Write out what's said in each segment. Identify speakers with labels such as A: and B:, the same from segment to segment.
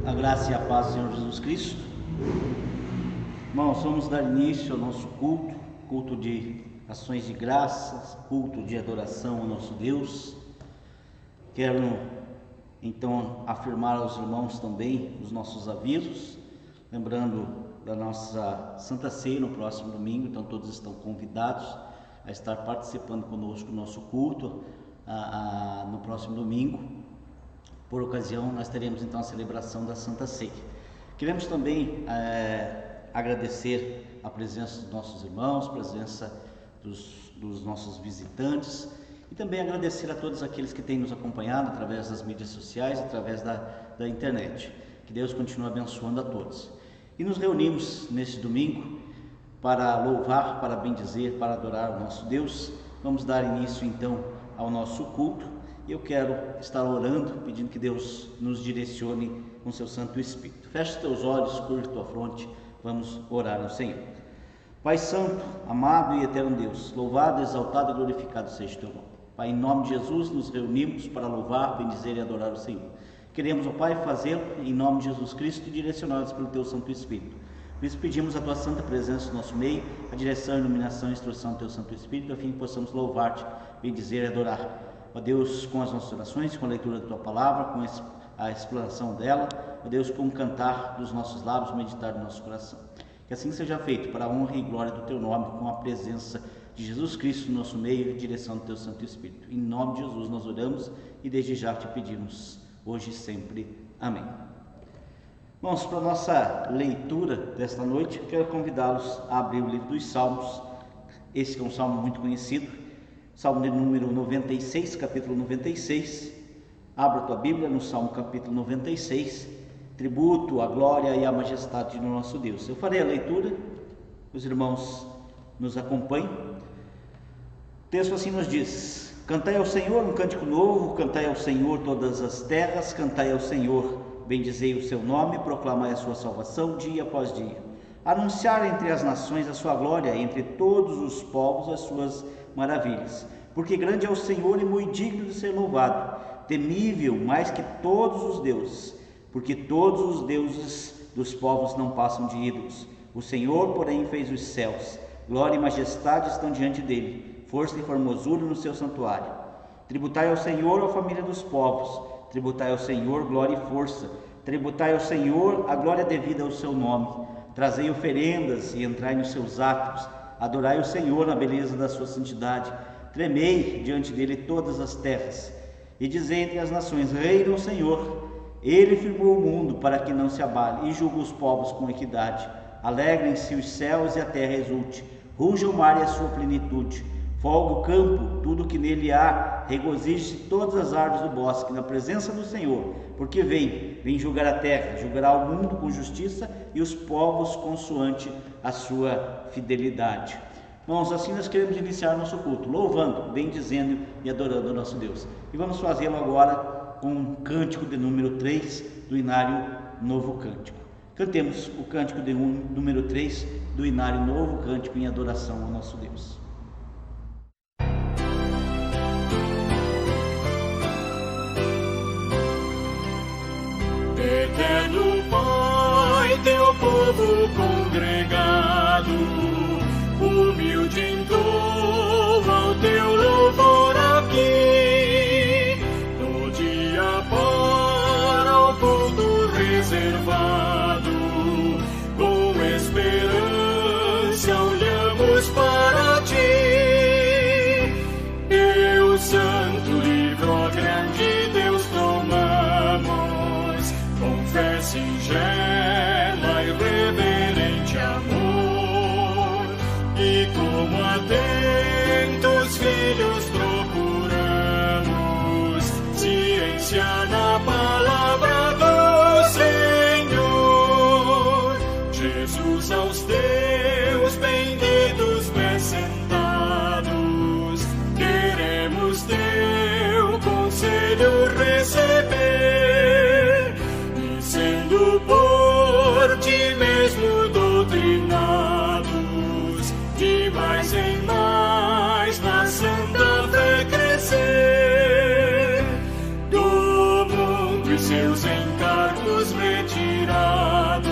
A: A graça e a paz do Senhor Jesus Cristo. Irmãos, vamos dar início ao nosso culto de ações de graças, culto de adoração ao nosso Deus. Quero então afirmar aos irmãos também os nossos avisos, lembrando da nossa Santa Ceia no próximo domingo. Então todos estão convidados a estar participando conosco do nosso culto no próximo domingo. Por ocasião, nós teremos então a celebração da Santa Ceia. Queremos também agradecer a presença dos nossos irmãos, a presença dos nossos visitantes, e também agradecer a todos aqueles que têm nos acompanhado através das mídias sociais, através da internet. Que Deus continue abençoando a todos. E nos reunimos neste domingo para louvar, para bendizer, para adorar o nosso Deus. Vamos dar início então ao nosso culto. Eu quero estar orando, pedindo que Deus nos direcione com seu Santo Espírito. Feche os teus olhos, curva tua fronte, vamos orar ao Senhor. Pai Santo, amado e eterno Deus, louvado, exaltado e glorificado seja o teu nome. Pai, em nome de Jesus, nos reunimos para louvar, bendizer e adorar o Senhor. Queremos, ó Pai, fazê-lo em nome de Jesus Cristo, direcionados pelo teu Santo Espírito. Por isso pedimos a tua santa presença no nosso meio, a direção, a iluminação e a instrução do teu Santo Espírito, a fim que possamos louvar-te, bendizer e adorar. Ó Deus, com as nossas orações, com a leitura da tua palavra, com a explanação dela, ó Deus, com o cantar dos nossos lábios, meditar do nosso coração. Que assim seja feito, para a honra e glória do teu nome, com a presença de Jesus Cristo no nosso meio e direção do teu Santo Espírito. Em nome de Jesus nós oramos e desde já te pedimos, hoje e sempre. Amém. Vamos para a nossa leitura desta noite. Quero convidá-los a abrir o livro dos Salmos. Esse é um salmo muito conhecido. Salmo de número 96, capítulo 96. Abra a tua Bíblia no Salmo capítulo 96. Tributo a glória e a majestade do nosso Deus. Eu farei a leitura, os irmãos nos acompanhem. O texto assim nos diz: cantai ao Senhor um cântico novo, cantai ao Senhor todas as terras, cantai ao Senhor, bendizei o seu nome, proclamai a sua salvação dia após dia. Anunciar entre as nações a sua glória, entre todos os povos as suas maravilhas, porque grande é o Senhor e muito digno de ser louvado, temível mais que todos os deuses, porque todos os deuses dos povos não passam de ídolos. O Senhor, porém, fez os céus, glória e majestade estão diante dele, força e formosura no seu santuário. Tributai ao Senhor, a família dos povos, tributai ao Senhor glória e força, tributai ao Senhor a glória devida ao seu nome. Trazei oferendas e entrai nos seus átrios, adorai o Senhor na beleza da sua santidade, tremei diante dele todas as terras, e dizei entre as nações: reina o Senhor. Ele firmou o mundo para que não se abale, e julga os povos com equidade. Alegrem-se os céus e a terra exulte, ruja o mar e a sua plenitude, folga o campo, tudo que nele há, regozije-se todas as árvores do bosque, na presença do Senhor, porque vem julgar a terra, julgará o mundo com justiça e os povos consoante a sua fidelidade. Irmãos, assim nós queremos iniciar nosso culto, louvando, bendizendo e adorando o nosso Deus. E vamos fazê-lo agora com um cântico de número 3 do Inário Novo Cântico. Cantemos o cântico de número 3 do Inário Novo Cântico em adoração ao nosso Deus.
B: Eterno Pai, teu povo congregado, humilde entoa o teu louvor aqui, no dia para o culto reservado, com esperança olhamos para ti. Deus Santo, livre, ó grande Deus, tomamos fé singela e reverente amor, e como atentos filhos procuramos ciência na palavra do Senhor. Jesus, aos teus benditos pés sentados, queremos teu conselho receber, sendo por ti mesmo doutrinados, de mais em mais na santa fé crescer, do mundo e seus encargos retirados,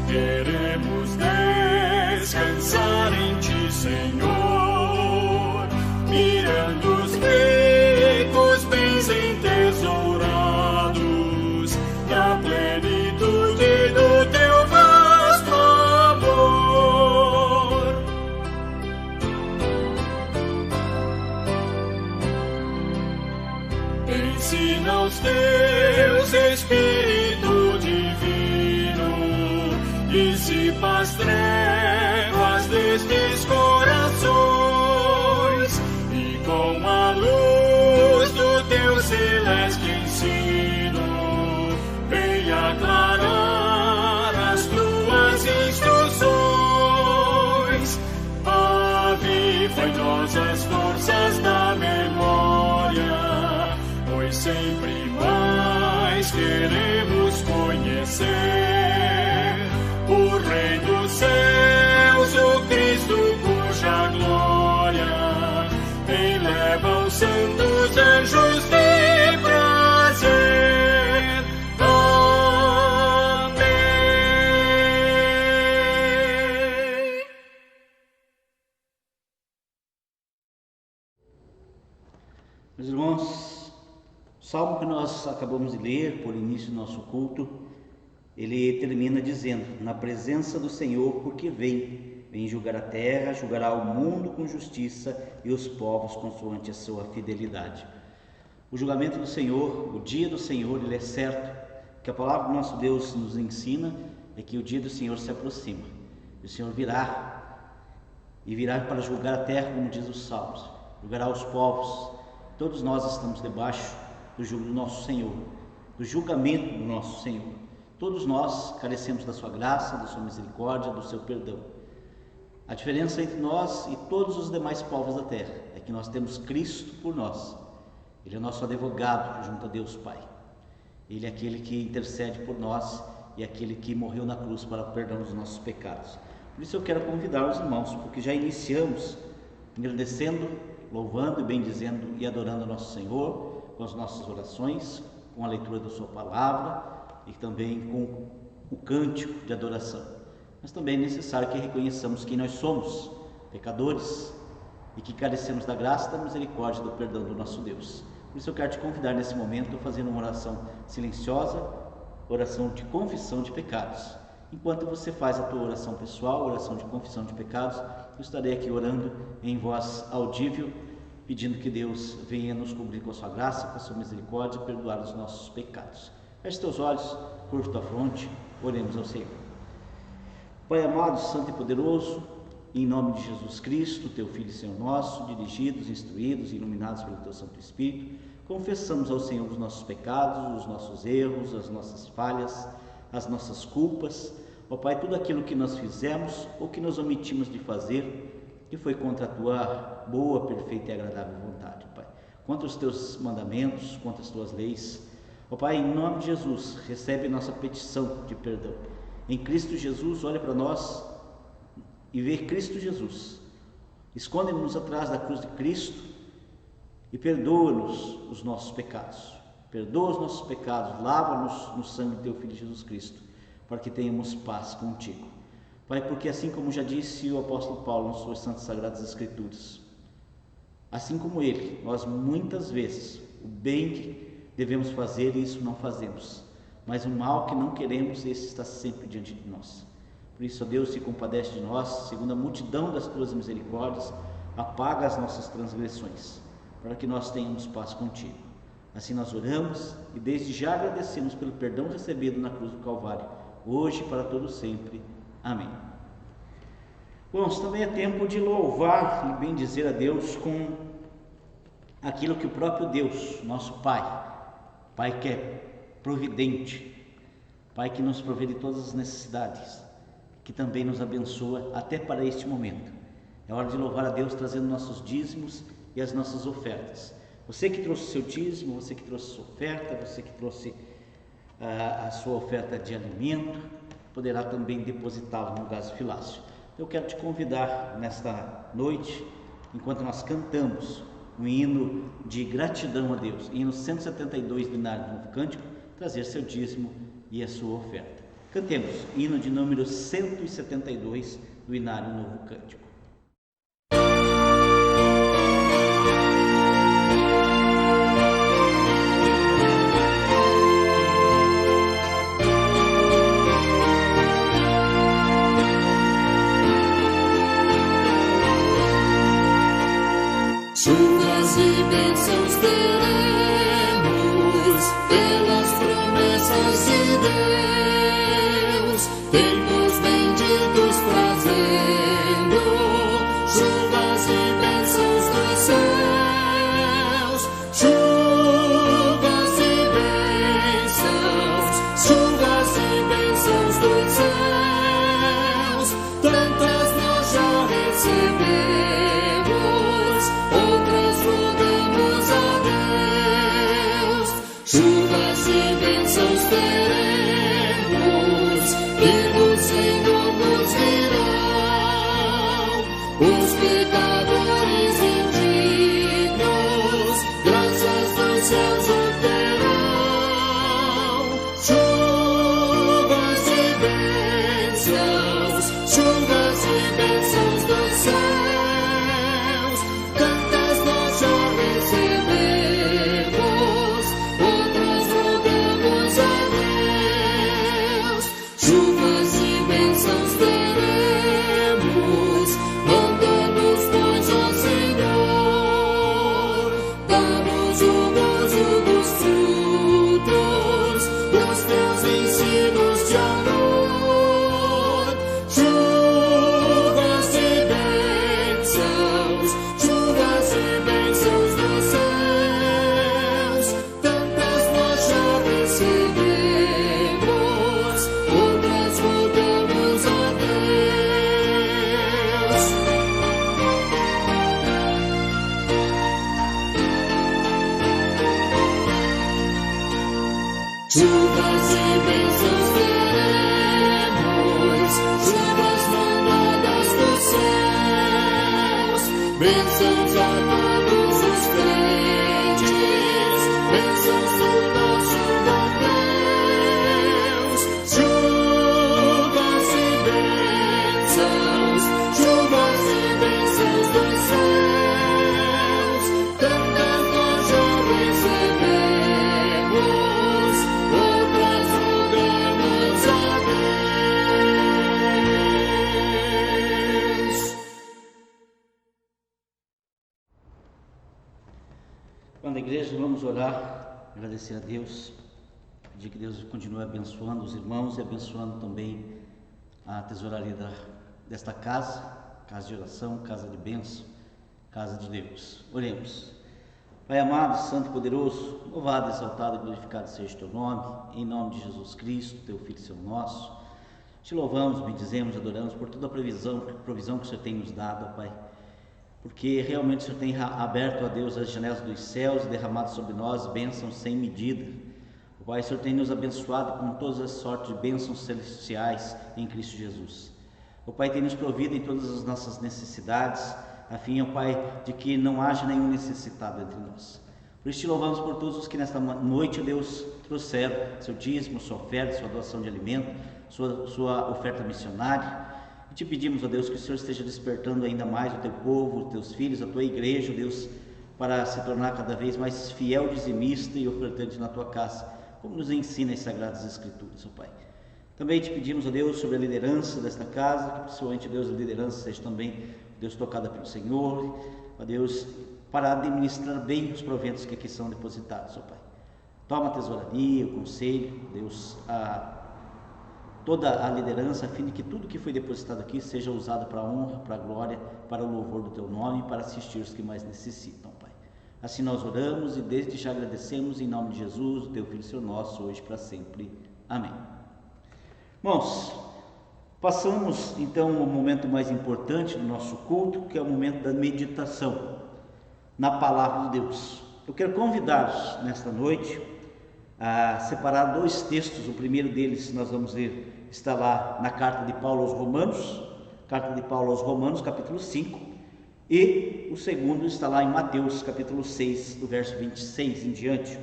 B: queremos descansar em Ti, Senhor, mirando os ricos bens entesourados na plenitude do Teu vasto amor. Ensina aos Teus Espírito Divino, dissipa as trevas destes corações, e com a luz do Teu celeste ensino, venha aclarar as Tuas instruções. Aviva em nós as forças da memória, pois sempre mais queremos conhecer o Rei dos céus, o Cristo cuja glória eleva os santos anjos de prazer. Amém.
A: Meus irmãos, o salmo que nós acabamos de ler por início do nosso culto, ele termina dizendo: na presença do Senhor, porque vem julgar a terra, julgará o mundo com justiça e os povos consoante a sua fidelidade. O julgamento do Senhor, o dia do Senhor, ele é certo. O que a palavra do nosso Deus nos ensina é que o dia do Senhor se aproxima. O Senhor virá, e virá para julgar a terra, como diz os salmos, julgará os povos. Todos nós estamos debaixo do jugo do nosso Senhor, do julgamento do nosso Senhor. Todos nós carecemos da sua graça, da sua misericórdia, do seu perdão. A diferença entre nós e todos os demais povos da terra é que nós temos Cristo por nós. Ele é nosso advogado junto a Deus Pai. Ele é aquele que intercede por nós e é aquele que morreu na cruz para o perdão dos nossos pecados. Por isso eu quero convidar os irmãos, porque já iniciamos agradecendo, louvando e bendizendo e adorando a nosso Senhor com as nossas orações, com a leitura da sua palavra e também com o cântico de adoração. Mas também é necessário que reconheçamos que nós somos pecadores e que carecemos da graça, da misericórdia e do perdão do nosso Deus. Por isso eu quero te convidar nesse momento a fazer uma oração silenciosa, oração de confissão de pecados. Enquanto você faz a tua oração pessoal, oração de confissão de pecados, eu estarei aqui orando em voz audível, pedindo que Deus venha nos cobrir com a sua graça, com a sua misericórdia e perdoar os nossos pecados. Feche teus olhos, curva tua fronte, oremos ao Senhor. Pai amado, santo e poderoso, em nome de Jesus Cristo, teu Filho e Senhor nosso, dirigidos, instruídos e iluminados pelo teu Santo Espírito, confessamos ao Senhor os nossos pecados, os nossos erros, as nossas falhas, as nossas culpas. Ó Pai, tudo aquilo que nós fizemos ou que nós omitimos de fazer, que foi contra a tua boa, perfeita e agradável vontade, Pai. Contra os teus mandamentos, contra as tuas leis. Ó Pai, em nome de Jesus, recebe nossa petição de perdão. Em Cristo Jesus, olha para nós e vê Cristo Jesus. Esconde-nos atrás da cruz de Cristo e perdoa-nos os nossos pecados. Perdoa os nossos pecados, lava-nos no sangue do teu Filho Jesus Cristo, para que tenhamos paz contigo. Pai, porque assim como já disse o apóstolo Paulo nas suas santas sagradas escrituras, assim como ele, nós muitas vezes, o bem que devemos fazer, isso não fazemos, mas o mal que não queremos, esse está sempre diante de nós. Por isso, ó Deus, se compadece de nós, segundo a multidão das tuas misericórdias, apaga as nossas transgressões, para que nós tenhamos paz contigo. Assim nós oramos e desde já agradecemos pelo perdão recebido na cruz do Calvário, hoje e para todo sempre. Amém. Bom, também é tempo de louvar e bendizer a Deus com aquilo que o próprio Deus, nosso Pai que é providente, Pai que nos provê de todas as necessidades, que também nos abençoa até para este momento. É hora de louvar a Deus trazendo nossos dízimos e as nossas ofertas. Você que trouxe o seu dízimo, você que trouxe a sua oferta, você que trouxe a sua oferta de alimento, poderá também depositá-lo no gasofilácio. Eu quero te convidar nesta noite, enquanto nós cantamos um hino de gratidão a Deus, hino 172 do Inário do Novo Cântico, trazer seu dízimo e a sua oferta. Cantemos hino de número 172 do Inário Novo Cântico.
B: Chuvas e bênçãos teremos pelas promessas de Deus, tempos benditos trazendo, chuvas e bênçãos dos céus, chuvas e bênçãos, chuvas e bênçãos dos céus, tantas nós já recebemos, outras rogamos a Deus. Chuvas e bênçãos teremos, e do Senhor nos virão os pecadores indignos, graças dos céus obterão. Chuvas e bênçãos, chuvas e bênçãos dos céus, tantas nós já recebemos, outras rogamos a Deus. Chuvas e bênçãos teremos, manda-nos, pois, ó Senhor, dá-nos o gozo dos frutos dos teus ensinos de amor. Chuvas e bênçãos, chuvas e bênçãos dos céus, tantas nós já recebemos, outras rogamos a Deus. Chuvas e bênçãos teremos, chuvas mandadas dos céus, bênçãos a todos os crentes, bênçãos do nosso bom Deus. Chuvas e bênçãos, chuvas e bênçãos dos céus, tantas nós já recebemos, outras rogamos a Deus.
A: Quando a igreja, vamos orar, agradecer a Deus, pedir que Deus continue abençoando os irmãos e abençoando também a tesouraria desta casa, casa de oração, casa de bênção, casa de Deus. Oremos. Pai amado, santo e poderoso, louvado, exaltado e glorificado seja o teu nome, em nome de Jesus Cristo, teu Filho e Senhor nosso. Te louvamos, bendizemos, adoramos por toda a provisão que o Senhor tem nos dado, ó Pai, porque realmente o Senhor tem aberto, a Deus, as janelas dos céus e derramado sobre nós bênçãos sem medida. O Pai, o Senhor tem nos abençoado com todas as sortes de bênçãos celestiais em Cristo Jesus. O Pai tem nos provido em todas as nossas necessidades, a fim, ó Pai, de que não haja nenhum necessitado entre nós. Por isso te louvamos por todos os que nesta noite, ó Deus, trouxeram seu dízimo, sua oferta, sua doação de alimento, sua oferta missionária. E te pedimos, ó Deus, que o Senhor esteja despertando ainda mais o teu povo, os teus filhos, a tua igreja, ó Deus, para se tornar cada vez mais fiel, dizimista e ofertante na tua casa, como nos ensina as Sagradas Escrituras, ó Pai. Também te pedimos, ó Deus, sobre a liderança desta casa, que principalmente, Deus, a liderança seja também, Deus, tocada pelo Senhor, ó Deus, para administrar bem os proventos que aqui são depositados, ó Pai. Toma a tesouraria, o conselho, Deus, toda a liderança, a fim de que tudo que foi depositado aqui seja usado para a honra, para a glória, para o louvor do teu nome, para assistir os que mais necessitam, Pai. Assim nós oramos e desde já agradecemos em nome de Jesus, o teu Filho, Senhor nosso, hoje para sempre. Amém. Irmãos, passamos então ao momento mais importante do nosso culto, que é o momento da meditação na Palavra de Deus. Eu quero convidar-vos nesta noite a separar dois textos. O primeiro deles nós vamos ler, está lá na carta de Paulo aos Romanos, capítulo 5, e o segundo está lá em Mateus, capítulo 6, do verso 26 em diante.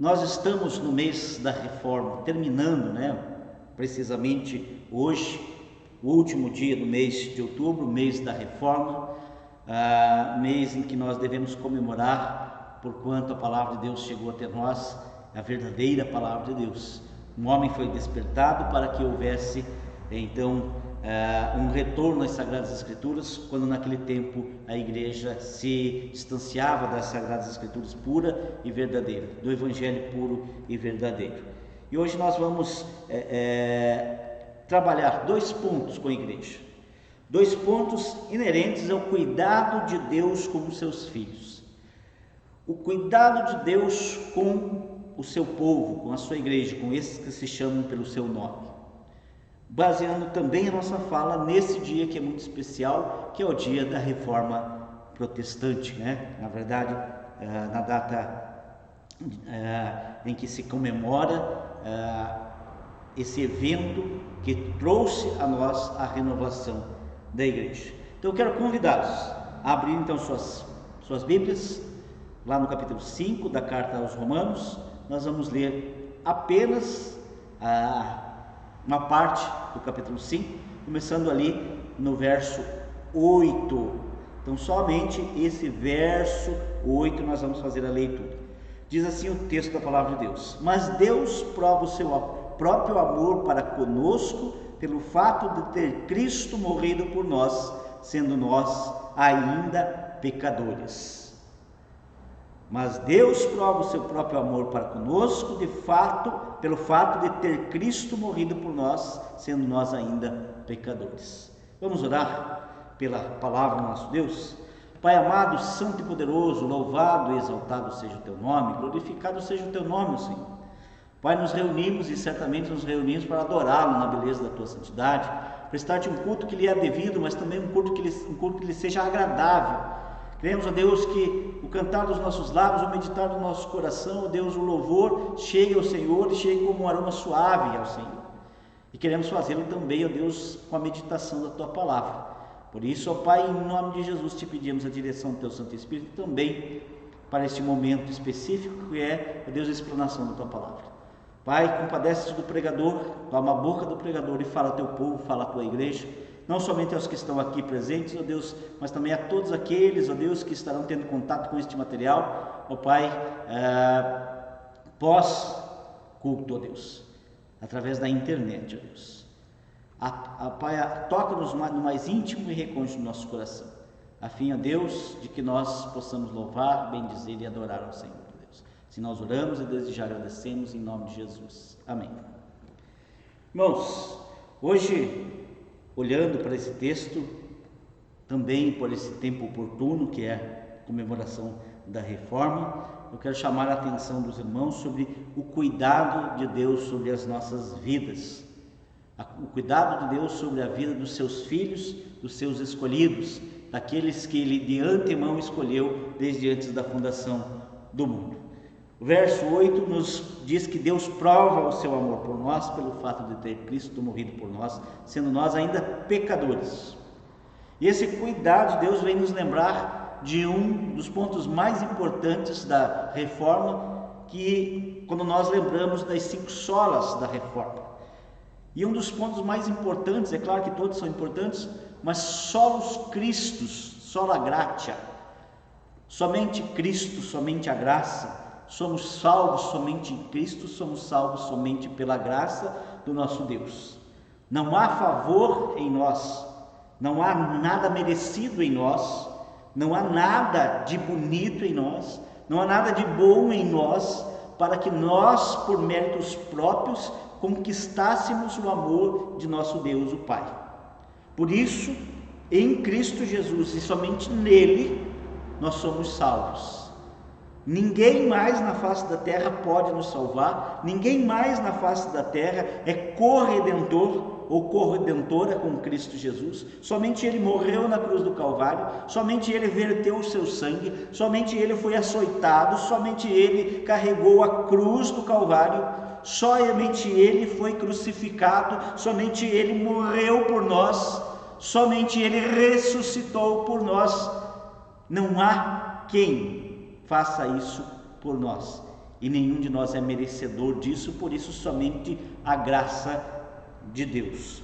A: Nós estamos no mês da reforma, terminando, precisamente hoje, o último dia do mês de outubro, mês da reforma, mês em que nós devemos comemorar, porquanto a palavra de Deus chegou até nós, a verdadeira palavra de Deus. Um homem foi despertado para que houvesse, então, um retorno às Sagradas Escrituras, quando naquele tempo a igreja se distanciava das Sagradas Escrituras pura e verdadeira, do Evangelho puro e verdadeiro. E hoje nós vamos trabalhar 2 pontos com a igreja, 2 pontos inerentes ao cuidado de Deus com os seus filhos. O cuidado de Deus com o seu povo, com a sua igreja, com esses que se chamam pelo seu nome. Baseando também a nossa fala nesse dia que é muito especial, que é o dia da Reforma Protestante, Na verdade, na data em que se comemora esse evento que trouxe a nós a renovação da igreja. Então eu quero convidá-los a abrir então suas Bíblias, lá no capítulo 5 da carta aos Romanos. Nós vamos ler apenas uma parte do capítulo 5, começando ali no verso 8. Então somente esse verso 8 nós vamos fazer a leitura. Diz assim o texto da palavra de Deus: mas Deus prova o seu próprio amor para conosco pelo fato de ter Cristo morrido por nós, sendo nós ainda pecadores. Mas Deus prova o seu próprio amor para conosco, pelo fato de ter Cristo morrido por nós, sendo nós ainda pecadores. Vamos orar pela palavra do nosso Deus? Pai amado, santo e poderoso, louvado e exaltado seja o teu nome, glorificado seja o teu nome, Senhor. Pai, nos reunimos e certamente nos reunimos para adorá-lo na beleza da tua santidade, prestar-te um culto que lhe é devido, mas também um culto que lhe seja agradável. Queremos, ó Deus, que o cantar dos nossos lábios, o meditar do nosso coração, ó Deus, o louvor chegue ao Senhor e chegue como um aroma suave ao Senhor. E queremos fazê-lo também, ó Deus, com a meditação da tua palavra. Por isso, ó Pai, em nome de Jesus, te pedimos a direção do teu Santo Espírito também para este momento específico que é, ó Deus, a explanação da tua palavra. Pai, compadece-te do pregador, toma a boca do pregador e fala ao teu povo, fala à tua igreja, não somente aos que estão aqui presentes, ó Deus, mas também a todos aqueles, ó Deus, que estarão tendo contato com este material, ó Pai, pós-culto, ó Deus, através da internet, ó Deus. Pai, toca-nos no mais íntimo e recôndito do nosso coração, a fim, ó Deus, de que nós possamos louvar, bendizer e adorar ao Senhor, ó Deus. Se nós oramos e desde já agradecemos em nome de Jesus. Amém. Irmãos, hoje, olhando para esse texto, também por esse tempo oportuno que é a comemoração da reforma, eu quero chamar a atenção dos irmãos sobre o cuidado de Deus sobre as nossas vidas, o cuidado de Deus sobre a vida dos seus filhos, dos seus escolhidos, daqueles que Ele de antemão escolheu desde antes da fundação do mundo. O verso 8 nos diz que Deus prova o seu amor por nós pelo fato de ter Cristo morrido por nós, sendo nós ainda pecadores. E esse cuidado de Deus vem nos lembrar de um dos pontos mais importantes da reforma, que quando nós lembramos das 5 solas da reforma. E um dos pontos mais importantes, é claro que todos são importantes, mas solos Christus, sola gratia, somente Cristo, somente a graça. Somos salvos somente em Cristo, somos salvos somente pela graça do nosso Deus. Não há favor em nós, não há nada merecido em nós, não há nada de bonito em nós, não há nada de bom em nós, para que nós, por méritos próprios, conquistássemos o amor de nosso Deus, o Pai. Por isso, em Cristo Jesus e somente nele, nós somos salvos. Ninguém mais na face da terra pode nos salvar, ninguém mais na face da terra é corredentor ou corredentora com Cristo Jesus. Somente Ele morreu na cruz do Calvário, somente Ele verteu o seu sangue, somente Ele foi açoitado, somente Ele carregou a cruz do Calvário, somente Ele foi crucificado, somente Ele morreu por nós, somente Ele ressuscitou por nós. Não há quem faça isso por nós. e nenhum de nós é merecedor disso, por isso somente a graça de Deus.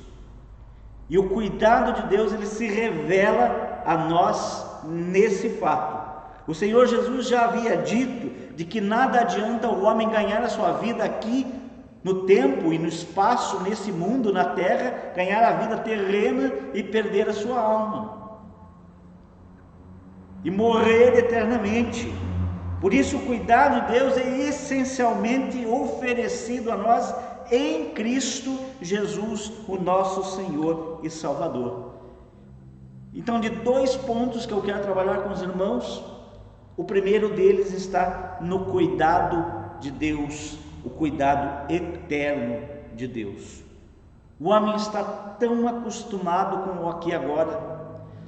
A: E o cuidado de Deus, ele se revela a nós nesse fato. O Senhor Jesus já havia dito de que nada adianta o homem ganhar a sua vida aqui no tempo e no espaço, nesse mundo, na terra, ganhar a vida terrena e perder a sua alma e morrer eternamente. Por isso o cuidado de Deus é essencialmente oferecido a nós em Cristo Jesus, o nosso Senhor e Salvador. Então, de 2 pontos que eu quero trabalhar com os irmãos, o primeiro deles está no cuidado de Deus, o cuidado eterno de Deus. O homem está tão acostumado com o aqui e agora.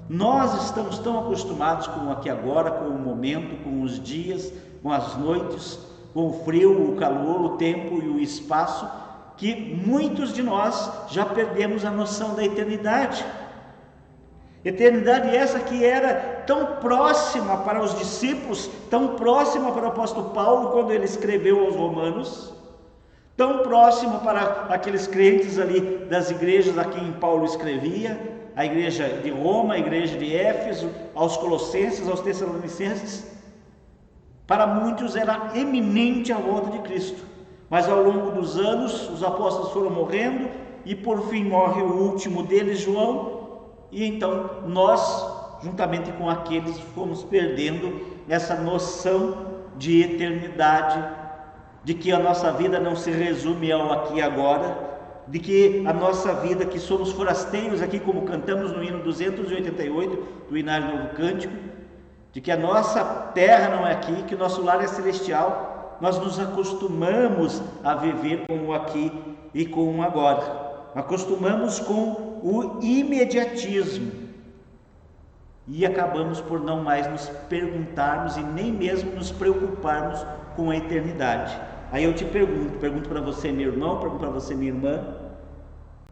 A: Nós estamos tão acostumados com o aqui e agora, com o momento, com os dias, com as noites, com o frio, o calor, o tempo e o espaço, que muitos de nós já perdemos a noção da eternidade. Eternidade essa que era tão próxima para os discípulos, tão próxima para o apóstolo Paulo quando ele escreveu aos Romanos, tão próxima para aqueles crentes ali das igrejas a quem Paulo escrevia, a igreja de Roma, a igreja de Éfeso, aos Colossenses, aos Tessalonicenses. Para muitos era eminente a volta de Cristo, mas ao longo dos anos os apóstolos foram morrendo e por fim morre o último deles, João. E então nós, juntamente com aqueles, fomos perdendo essa noção de eternidade, de que a nossa vida não se resume ao aqui e agora, de que a nossa vida, que somos forasteiros aqui, como cantamos no hino 288 do Inário Novo Cântico, de que a nossa terra não é aqui, que o nosso lar é celestial. Nós nos acostumamos a viver com o aqui e com o agora. Acostumamos com o imediatismo e acabamos por não mais nos perguntarmos e nem mesmo nos preocuparmos com a eternidade. Aí eu te pergunto para você, meu irmão, pergunto para você, minha irmã,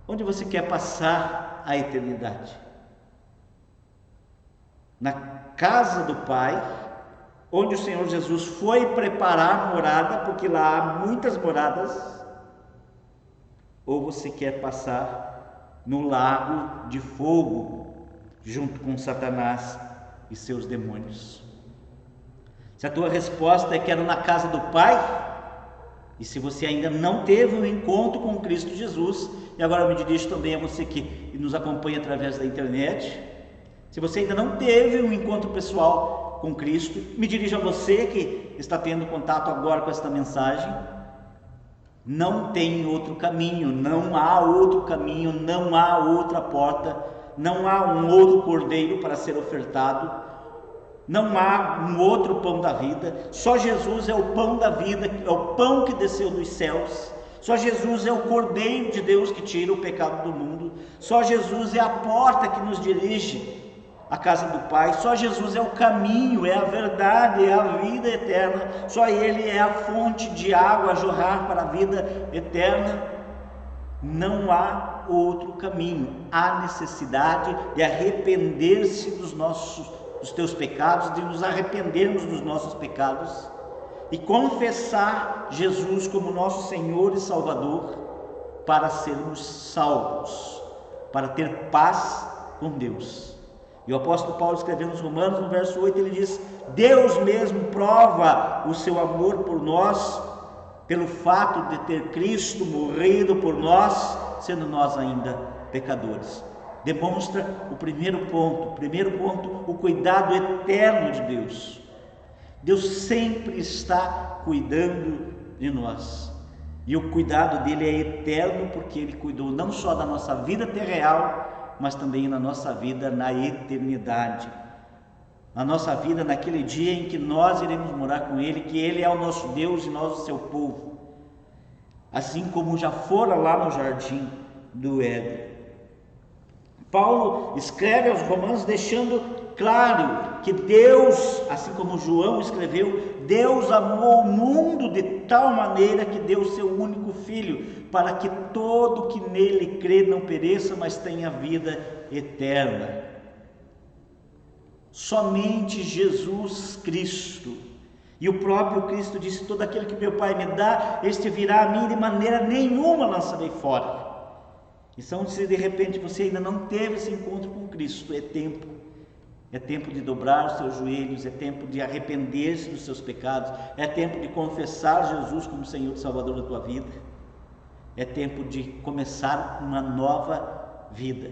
A: onde você quer passar a eternidade? Na casa do Pai, onde o Senhor Jesus foi preparar morada, porque lá há muitas moradas, ou você quer passar no lago de fogo, junto com Satanás e seus demônios? Se a tua resposta é quero na casa do Pai, e se você ainda não teve um encontro com Cristo Jesus, e agora eu me dirijo também a você que nos acompanha através da internet, se você ainda não teve um encontro pessoal com Cristo, me dirijo a você que está tendo contato agora com esta mensagem. Não tem outro caminho, não há outro caminho, não há outra porta, não há um outro cordeiro para ser ofertado, não há um outro pão da vida. Só Jesus é o pão da vida, é o pão que desceu dos céus. Só Jesus é o cordeiro de Deus que tira o pecado do mundo. Só Jesus é a porta que nos dirige à casa do Pai. Só Jesus é o caminho, é a verdade, é a vida eterna. Só Ele é a fonte de água a jorrar para a vida eterna. Não há outro caminho. Há necessidade de arrepender-se dos teus pecados, de nos arrependermos dos nossos pecados e confessar Jesus como nosso Senhor e Salvador para sermos salvos, para ter paz com Deus. E o apóstolo Paulo, escrevendo nos Romanos, no verso 8, ele diz: Deus mesmo prova o seu amor por nós, pelo fato de ter Cristo morrido por nós, sendo nós ainda pecadores. Demonstra o primeiro ponto, o cuidado eterno de Deus. Deus sempre está cuidando de nós. E o cuidado dele é eterno, porque ele cuidou não só da nossa vida terrenal, mas também na nossa vida na eternidade. Na nossa vida naquele dia em que nós iremos morar com ele, que ele é o nosso Deus e nós o seu povo. Assim como já fora lá no jardim do Éden. Paulo escreve aos Romanos deixando claro que Deus, assim como João escreveu, Deus amou o mundo de tal maneira que deu o seu único Filho, para que todo que nele crê não pereça, mas tenha vida eterna. Somente Jesus Cristo E o próprio Cristo disse: todo aquele que meu Pai me dá, este virá a mim, de maneira nenhuma lançarei fora. Então, se de repente você ainda não teve esse encontro com Cristo, é tempo de dobrar os seus joelhos, é tempo de arrepender-se dos seus pecados, é tempo de confessar Jesus como Senhor e Salvador da tua vida, é tempo de começar uma nova vida.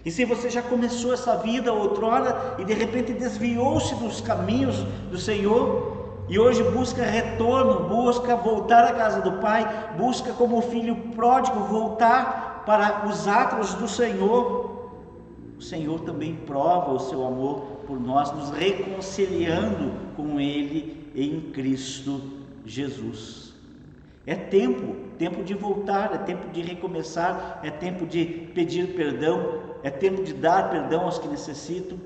A: E se você já começou essa vida outrora e de repente desviou-se dos caminhos do Senhor, e hoje busca retorno, busca voltar à casa do Pai, busca como filho pródigo voltar para os atos do Senhor, o Senhor também prova o seu amor por nós, nos reconciliando com Ele em Cristo Jesus. É tempo de voltar, é tempo de recomeçar, é tempo de pedir perdão, é tempo de dar perdão aos que necessitam,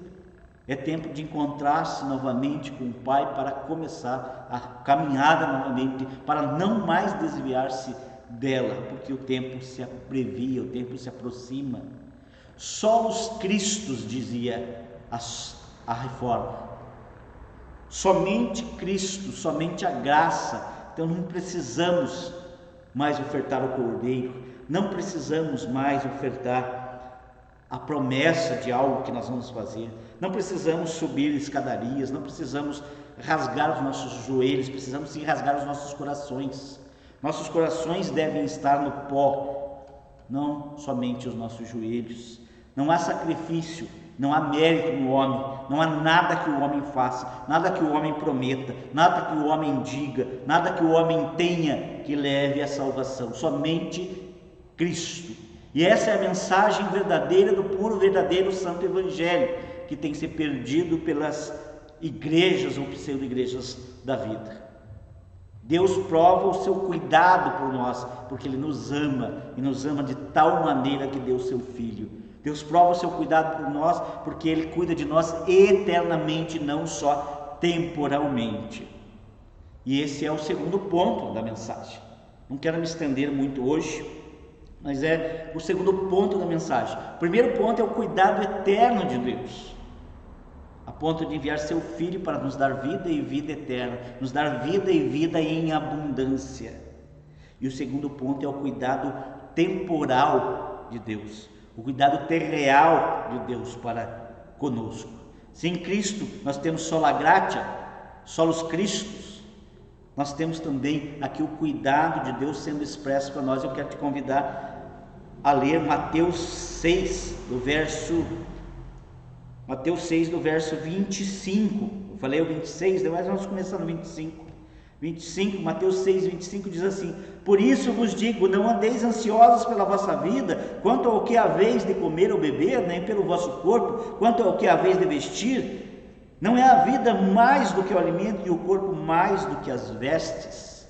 A: é tempo de encontrar-se novamente com o Pai para começar a caminhada novamente, para não mais desviar-se dela, porque o tempo se abrevia, o tempo se aproxima. Só os Cristos, dizia a reforma, somente Cristo, somente a graça. Então não precisamos mais ofertar o Cordeiro, não precisamos mais ofertar a promessa de algo que nós vamos fazer, não precisamos subir escadarias, não precisamos rasgar os nossos joelhos, precisamos sim rasgar os nossos corações. Nossos corações devem estar no pó, não somente os nossos joelhos. Não há sacrifício, não há mérito no homem, não há nada que o homem faça, nada que o homem prometa, nada que o homem diga, nada que o homem tenha que leve à salvação, somente Cristo. E essa é a mensagem verdadeira do puro, verdadeiro santo evangelho, que tem se perdido pelas igrejas ou pseudo-igrejas da vida. Deus prova o seu cuidado por nós, porque Ele nos ama, e nos ama de tal maneira que deu o seu Filho. Deus prova o seu cuidado por nós, porque Ele cuida de nós eternamente, não só temporalmente. E esse é o segundo ponto da mensagem. Não quero me estender muito hoje, mas é o segundo ponto da mensagem. O primeiro ponto é o cuidado eterno de Deus, a ponto de enviar seu Filho para nos dar vida e vida eterna, nos dar vida e vida em abundância. E o segundo ponto é o cuidado temporal de Deus, o cuidado terreal de Deus para conosco. Sem Cristo nós temos sola gratia, solos Christus. Nós temos também aqui o cuidado de Deus sendo expresso para nós. Eu quero te convidar a ler Mateus 6, do verso 25. Eu falei o 26, mas vamos começar no 25. Mateus 6, 25 diz assim: por isso vos digo, não andeis ansiosos pela vossa vida, quanto ao que haveis de comer ou beber, nem pelo vosso corpo, quanto ao que haveis de vestir. Não é a vida mais do que o alimento e o corpo mais do que as vestes?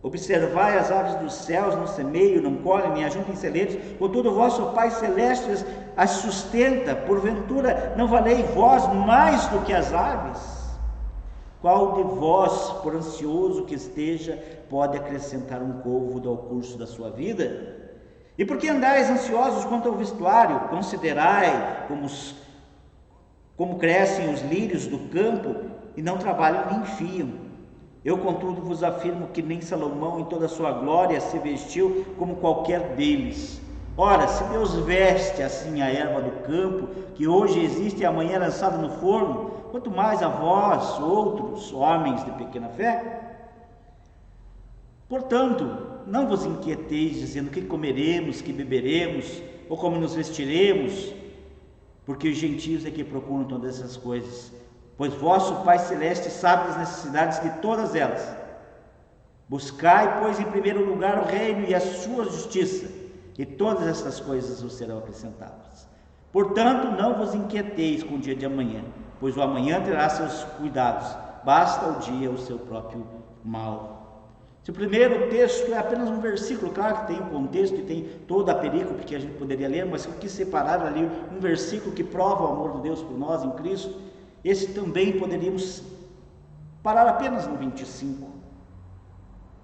A: Observai as aves dos céus, não semeiam, não colhem, nem ajuntam em celeiros, contudo o vosso Pai Celeste as sustenta. Porventura não valei vós mais do que as aves? Qual de vós, por ansioso que esteja, pode acrescentar um côvado ao curso da sua vida? E por que andais ansiosos quanto ao vestuário? Considerai como crescem os lírios do campo, e não trabalham nem fiam. Eu, contudo, vos afirmo que nem Salomão, em toda a sua glória, se vestiu como qualquer deles. Ora, se Deus veste assim a erva do campo, que hoje existe e amanhã é lançada no forno, quanto mais a vós, outros homens de pequena fé? Portanto, não vos inquieteis dizendo que comeremos, que beberemos, ou como nos vestiremos, porque os gentios é que procuram todas essas coisas, pois vosso Pai Celeste sabe das necessidades de todas elas. Buscai, pois, em primeiro lugar o reino e a sua justiça, e todas essas coisas vos serão acrescentadas. Portanto, não vos inquieteis com o dia de amanhã, pois o amanhã terá seus cuidados, basta o dia o seu próprio mal. Se o primeiro texto é apenas um versículo, claro que tem um contexto e tem toda a perícope que a gente poderia ler, mas eu quis separar ali um versículo que prova o amor de Deus por nós em Cristo. Esse também poderíamos parar apenas no 25,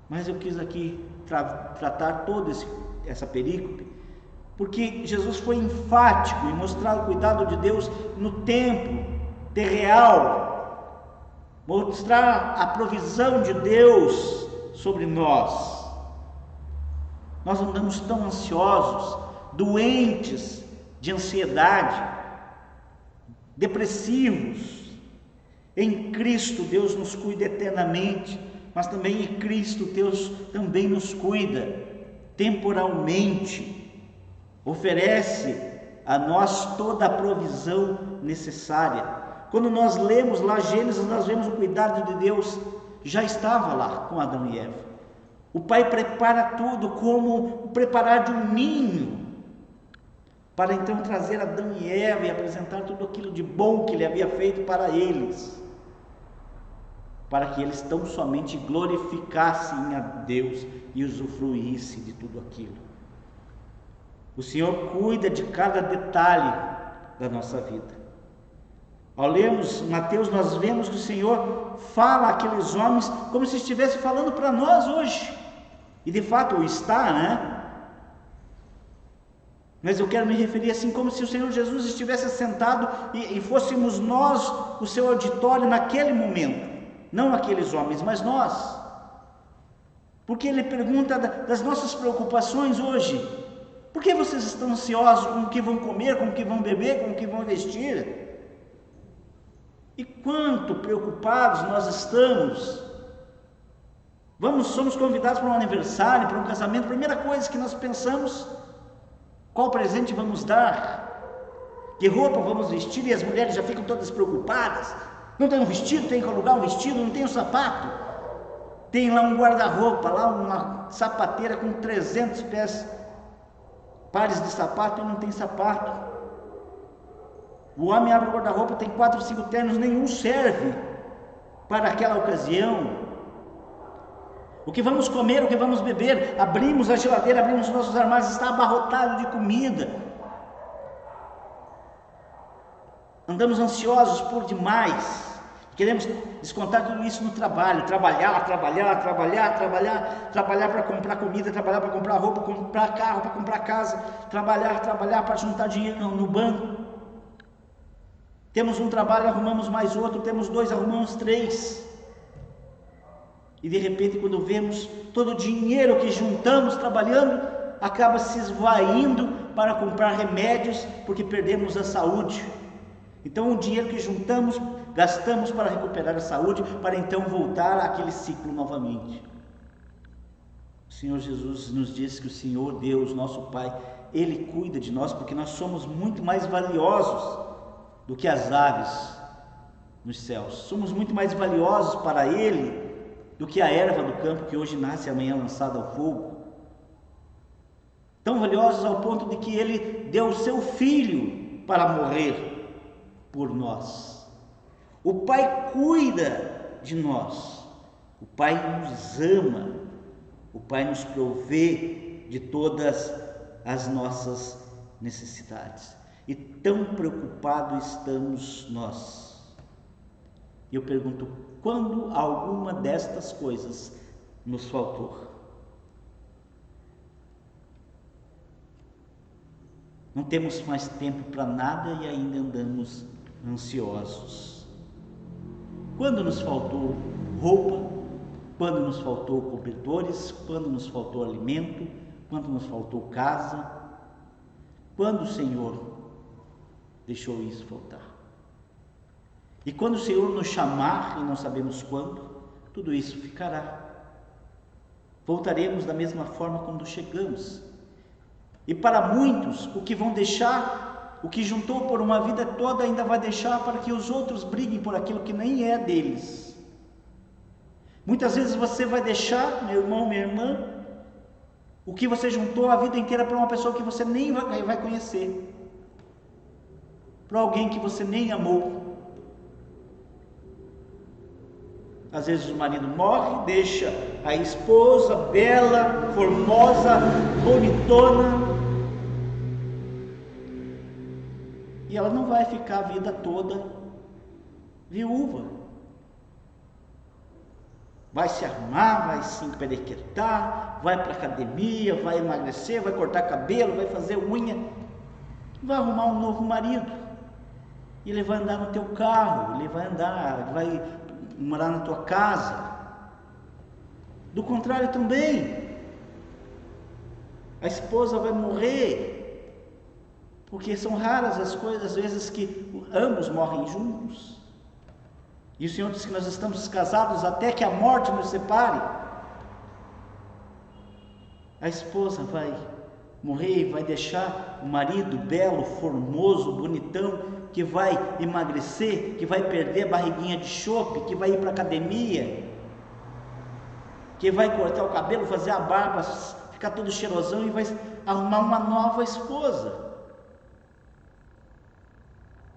A: mas eu quis aqui tratar toda essa perícope, porque Jesus foi enfático em mostrar o cuidado de Deus no tempo terreal, mostrar a provisão de Deus sobre nós. Nós andamos tão ansiosos, doentes de ansiedade, depressivos. Em Cristo Deus nos cuida eternamente, mas também em Cristo Deus também nos cuida temporalmente, oferece a nós toda a provisão necessária. Quando nós lemos lá Gênesis, nós vemos o cuidado de Deus, já estava lá com Adão e Eva. O Pai prepara tudo, como o preparar de um ninho, para então trazer Adão e Eva e apresentar tudo aquilo de bom que Ele havia feito para eles, para que eles tão somente glorificassem a Deus e usufruíssem de tudo aquilo. O Senhor cuida de cada detalhe da nossa vida. Ao lermos Mateus, nós vemos que o Senhor fala àqueles homens como se estivesse falando para nós hoje, e de fato o está, né? Mas eu quero me referir assim, como se o Senhor Jesus estivesse sentado e fôssemos nós o seu auditório naquele momento. Não aqueles homens, mas nós. Porque Ele pergunta das nossas preocupações hoje. Por que vocês estão ansiosos com o que vão comer, com o que vão beber, com o que vão vestir? E quanto preocupados nós estamos. Somos convidados para um aniversário, para um casamento. A primeira coisa que nós pensamos, qual presente vamos dar? Que roupa vamos vestir? E as mulheres já ficam todas preocupadas. Não tem um vestido, tem que alugar um vestido, não tem um sapato. Tem lá um guarda-roupa, lá uma sapateira com 300 pares de sapato e não tem sapato. O homem abre o guarda-roupa, tem 4 ou 5 ternos, nenhum serve para aquela ocasião. O que vamos comer, o que vamos beber, abrimos a geladeira, abrimos os nossos armários, está abarrotado de comida. Andamos ansiosos por demais, queremos descontar tudo isso no trabalho, trabalhar para comprar comida, trabalhar para comprar roupa, comprar carro, para comprar casa, trabalhar para juntar dinheiro no banco. Temos um trabalho, arrumamos mais outro, temos 2, arrumamos 3. E de repente, quando vemos, todo o dinheiro que juntamos trabalhando acaba se esvaindo para comprar remédios, porque perdemos a saúde. Então o dinheiro que juntamos, gastamos para recuperar a saúde, para então voltar àquele ciclo novamente. O Senhor Jesus nos diz que o Senhor Deus, nosso Pai, Ele cuida de nós, porque nós somos muito mais valiosos do que as aves nos céus. Somos muito mais valiosos para Ele do que a erva do campo que hoje nasce e amanhã é lançada ao fogo. Tão valiosos ao ponto de que Ele deu o seu Filho para morrer por nós. O Pai cuida de nós, o Pai nos ama, o Pai nos provê de todas as nossas necessidades. E tão preocupados estamos nós. E eu pergunto, quando alguma destas coisas nos faltou? Não temos mais tempo para nada e ainda andamos ansiosos. Quando nos faltou roupa, quando nos faltou cobertores, quando nos faltou alimento, quando nos faltou casa, quando o Senhor deixou isso faltar? E quando o Senhor nos chamar, e não sabemos quando, tudo isso ficará. Voltaremos da mesma forma quando chegamos. E para muitos, o que vão deixar, o que juntou por uma vida toda, ainda vai deixar para que os outros briguem por aquilo que nem é deles. Muitas vezes você vai deixar, meu irmão, minha irmã, o que você juntou a vida inteira para uma pessoa que você nem vai conhecer, para alguém que você nem amou. Às vezes o marido morre, deixa a esposa bela, formosa, bonitona, e ela não vai ficar a vida toda viúva. Vai se arrumar, vai se emperequetar, vai para a academia, vai emagrecer, vai cortar cabelo, vai fazer unha, vai arrumar um novo marido, e ele vai andar no teu carro, ele vai andar, vai morar na tua casa. Do contrário também, a esposa vai morrer, porque são raras as coisas, às vezes, que ambos morrem juntos. E o Senhor diz que nós estamos casados até que a morte nos separe. A esposa vai morrer e vai deixar o marido belo, formoso, bonitão, que vai emagrecer, que vai perder a barriguinha de chope, que vai ir para a academia, que vai cortar o cabelo, fazer a barba, ficar todo cheirosão e vai arrumar uma nova esposa,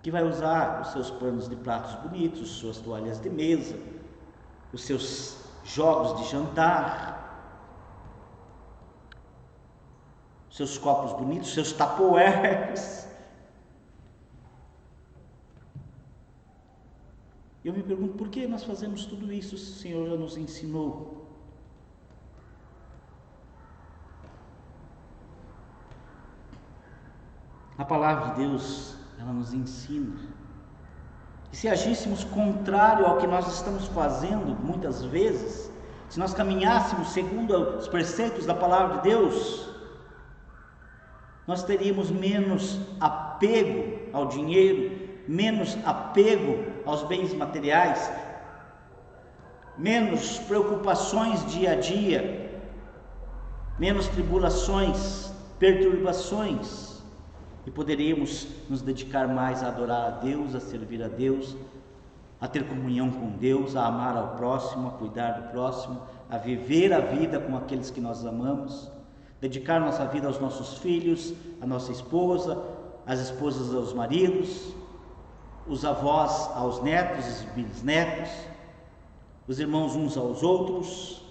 A: que vai usar os seus panos de pratos bonitos, suas toalhas de mesa, os seus jogos de jantar, seus copos bonitos, seus tupperwares. Eu me pergunto, por que nós fazemos tudo isso? O Senhor já nos ensinou. A palavra de Deus, ela nos ensina. E se agíssemos contrário ao que nós estamos fazendo, muitas vezes, se nós caminhássemos segundo os preceitos da palavra de Deus, nós teríamos menos apego ao dinheiro, menos apego aos bens materiais, menos preocupações dia a dia, menos tribulações, perturbações, e poderíamos nos dedicar mais a adorar a Deus, a servir a Deus, a ter comunhão com Deus, a amar ao próximo, a cuidar do próximo, a viver a vida com aqueles que nós amamos, dedicar nossa vida aos nossos filhos, à nossa esposa, as esposas aos maridos, os avós aos netos e bisnetos, os irmãos uns aos outros.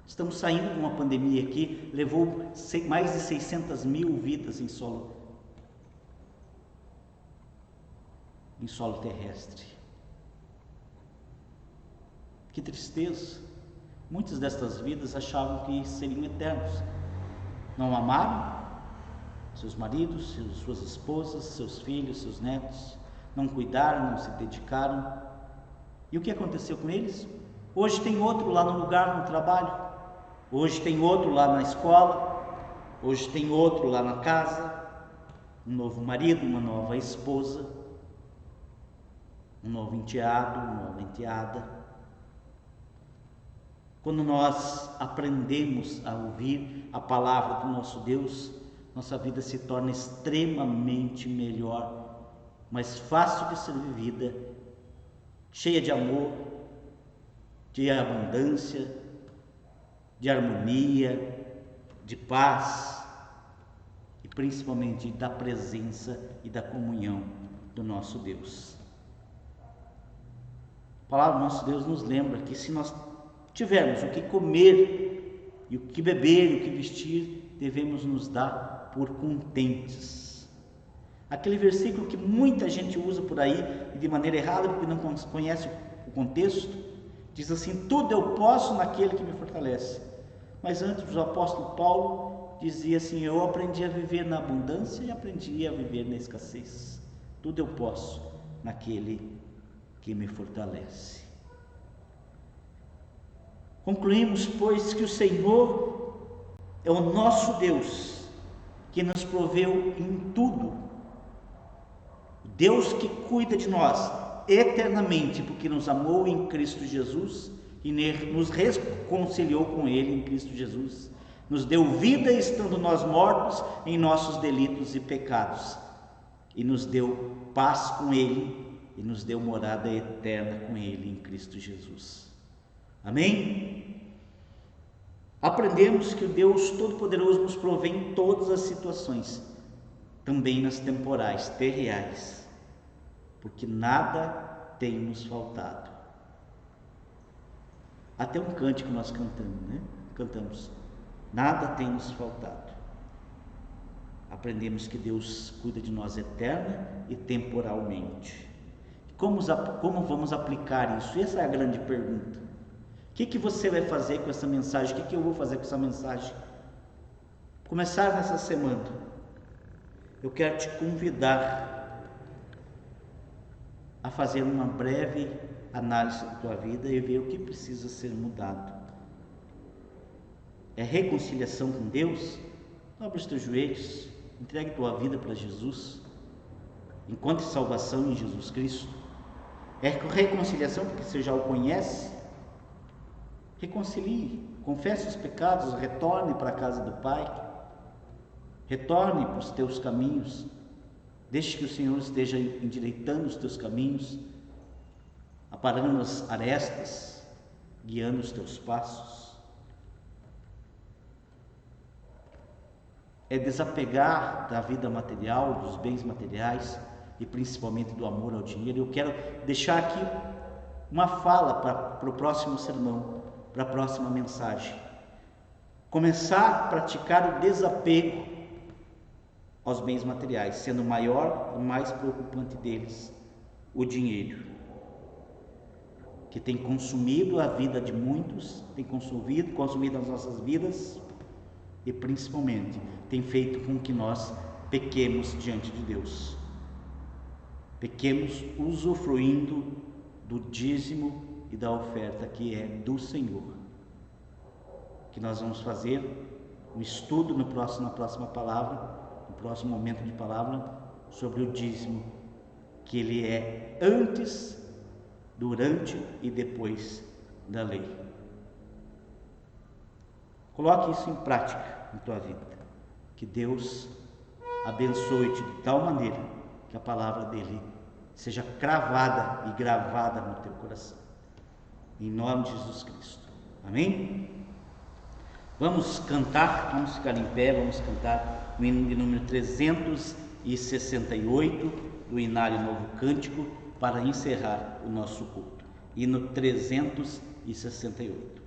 A: Estamos saindo de uma pandemia que levou mais de 600 mil vidas em solo terrestre. Que tristeza! Muitas destas vidas achavam que seriam eternos. Não amaram seus maridos, suas esposas, seus filhos, seus netos, não cuidaram, não se dedicaram. E o que aconteceu com eles? Hoje tem outro lá no lugar, no trabalho, hoje tem outro lá na escola, hoje tem outro lá na casa, um novo marido, uma nova esposa, um novo enteado, uma nova enteada. Quando nós aprendemos a ouvir a palavra do nosso Deus, nossa vida se torna extremamente melhor, mais fácil de ser vivida, cheia de amor, de abundância, de harmonia, de paz e principalmente da presença e da comunhão do nosso Deus. A palavra do nosso Deus nos lembra que se nós tivermos o que comer e o que beber e o que vestir, devemos nos dar por contentes. Aquele versículo que muita gente usa por aí e de maneira errada, porque não conhece o contexto, diz assim: tudo eu posso naquele que me fortalece. Mas antes o apóstolo Paulo dizia assim: eu aprendi a viver na abundância e aprendi a viver na escassez. Tudo eu posso naquele que me fortalece. Concluímos, pois, que o Senhor é o nosso Deus, que nos proveu em tudo. Deus que cuida de nós eternamente, porque nos amou em Cristo Jesus e nos reconciliou com Ele em Cristo Jesus. Nos deu vida estando nós mortos em nossos delitos e pecados. E nos deu paz com Ele e nos deu morada eterna com Ele em Cristo Jesus. Amém? Aprendemos que o Deus Todo-Poderoso nos provê em todas as situações, também nas temporais, terreais, porque nada tem nos faltado. Até um cântico nós cantamos, nada tem nos faltado. Aprendemos que Deus cuida de nós eterna e temporalmente. Como vamos aplicar isso? Essa é a grande pergunta. O que você vai fazer com essa mensagem? O que eu vou fazer com essa mensagem? Começar nessa semana, eu quero te convidar a fazer uma breve análise da tua vida e ver o que precisa ser mudado. É reconciliação com Deus? Dobre os teus joelhos, entregue tua vida para Jesus, encontre salvação em Jesus Cristo. É reconciliação porque você já o conhece? Reconcilie, confesse os pecados, retorne para a casa do Pai, retorne para os teus caminhos, deixe que o Senhor esteja endireitando os teus caminhos, aparando as arestas, guiando os teus passos. É desapegar da vida material, dos bens materiais e principalmente do amor ao dinheiro. Eu quero deixar aqui uma fala para o próximo sermão, para a próxima mensagem. Começar a praticar o desapego aos bens materiais, sendo o maior e mais preocupante deles o dinheiro, que tem consumido a vida de muitos, tem consumido as nossas vidas e principalmente tem feito com que nós pequemos diante de Deus. Pequemos usufruindo do dízimo e da oferta que é do Senhor. Que nós vamos fazer um estudo na próxima palavra, no próximo momento de palavra, sobre o dízimo, que ele é antes, durante e depois da lei. Coloque isso em prática na tua vida. Que Deus abençoe-te de tal maneira que a palavra dele seja cravada e gravada no teu coração. Em nome de Jesus Cristo. Amém? Vamos cantar, vamos ficar em pé, vamos cantar o hino de número 368 do Inário Novo Cântico para encerrar o nosso culto. Hino 368.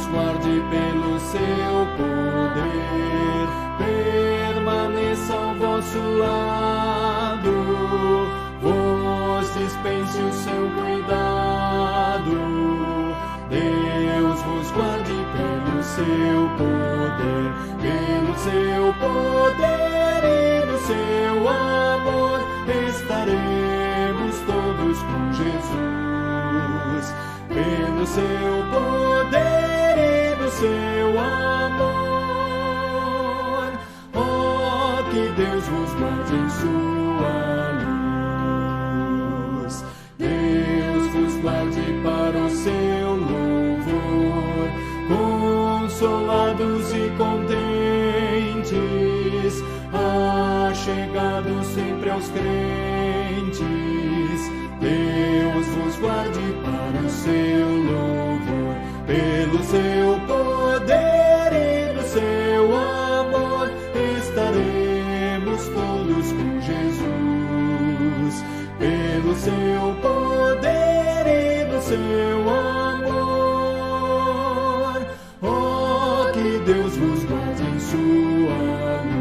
B: Guarde pelo seu poder, permaneça ao vosso lado, vos dispense o seu cuidado. Deus vos guarde pelo seu poder e no seu amor estaremos todos com Jesus. Pelo seu poder e no seu amor, oh, que Deus vos guarde em sua luz. Deus vos guarde para o seu louvor, consolados e contentes, achegados sempre aos crentes. Deus vos guarde para o seu louvor, pelo seu poder e no seu amor estaremos todos com Jesus. Pelo seu poder e no seu amor, oh, que Deus vos guarde em sua luz.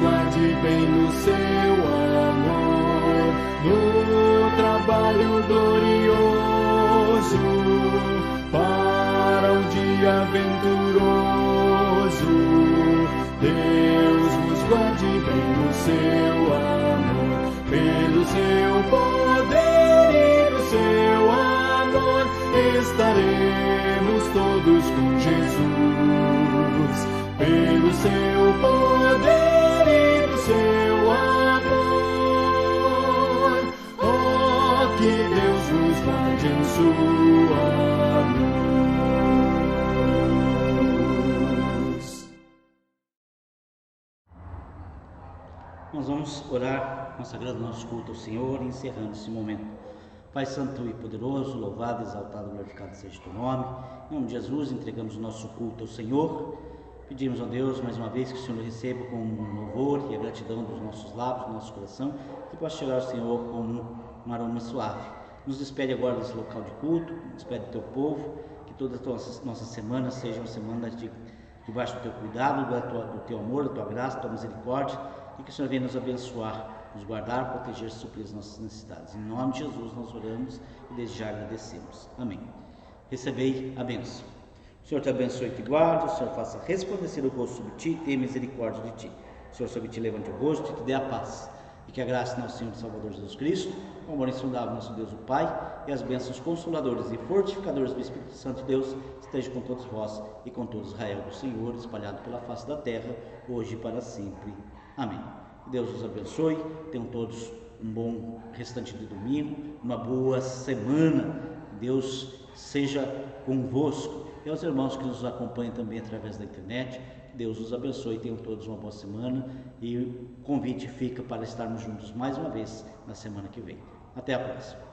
B: Guarde bem no seu amor, no trabalho glorioso, para o dia venturoso. Deus vos guarde bem no seu amor, pelo seu poder e no seu amor estaremos todos com Jesus. Pelo seu poder e no seu amor, oh, que Deus vos guarde em sua luz.
A: Nós vamos orar, consagrando nosso culto ao Senhor e encerrando esse momento. Pai Santo e Poderoso, louvado, exaltado, glorificado seja o teu nome. Em nome de Jesus, entregamos o nosso culto ao Senhor. Pedimos a Deus mais uma vez que o Senhor receba com louvor e a gratidão dos nossos lábios, do nosso coração, que possa chegar ao Senhor como um aroma suave. Nos despede agora desse local de culto, nos despede do teu povo, que todas as nossas semanas sejam semanas debaixo do teu cuidado, do teu amor, da tua graça, da tua misericórdia, e que o Senhor venha nos abençoar, nos guardar, proteger e suprir as nossas necessidades. Em nome de Jesus nós oramos e desde já agradecemos. Amém. Recebei a bênção. O Senhor te abençoe e te guarde, o Senhor faça resplandecer o rosto sobre ti e tenha misericórdia de ti. O Senhor sobre ti levante o rosto e te dê a paz. E que a graça do nosso Senhor e Salvador Jesus Cristo, o amor insondável nosso Deus o Pai e as bênçãos consoladoras e fortificadoras do Espírito Santo de Deus estejam com todos vós e com todo Israel do Senhor, espalhado pela face da terra, hoje e para sempre. Amém. Que Deus os abençoe, tenham todos um bom restante de domingo, uma boa semana. Deus seja convosco. E aos irmãos que nos acompanham também através da internet, Deus os abençoe, tenham todos uma boa semana e o convite fica para estarmos juntos mais uma vez na semana que vem. Até a próxima.